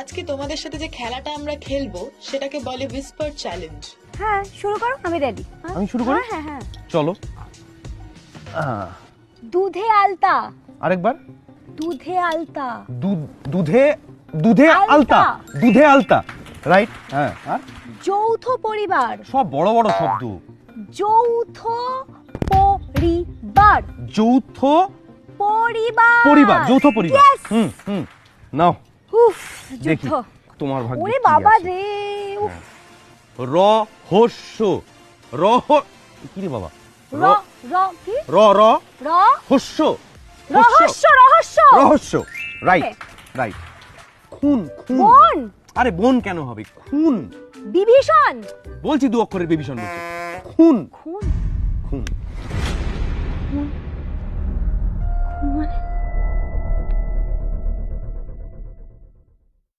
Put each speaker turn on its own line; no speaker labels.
আজকে তোমাদের সাথে যে খেলাটা আমরা খেলবো সেটাকে বলে হুইসপার চ্যালেঞ্জ।
হ্যাঁ শুরু করো, আমি রেডি।
আমি শুরু করি?
হ্যাঁ হ্যাঁ।
চলো।
দুধে আলতা।
আরেকবার।
দুধে আলতা।
দুধে দুধে আলতা। দুধে আলতা, রাইট। হ্যাঁ, আর
যৌথ পরিবার।
সব বড় বড় শব্দ।
যৌথ পরিবার।
যৌথ
পরিবার।
পরিবার, যৌথ পরিবার।
Yes!
হুম নাও
উফ,
দেখি
যুদ্ধ।
তোমার ভাগ্যে
ওরে
কি
বাবা
আছে।
রে। উফ।
রহস্য। রহ কি রে বাবা?
র র কি?
র র
র
হস্য।
রহস্য রহস্য।
রহস্য, রাইট
Okay.
রাইট। খুন খুন।
বোন।
আরে বোন কেন হবে? খুন।
বিভীষণ।
বলছি দু অক্ষরের বিভীষণ বলছি। খুন
খুন।
খুন।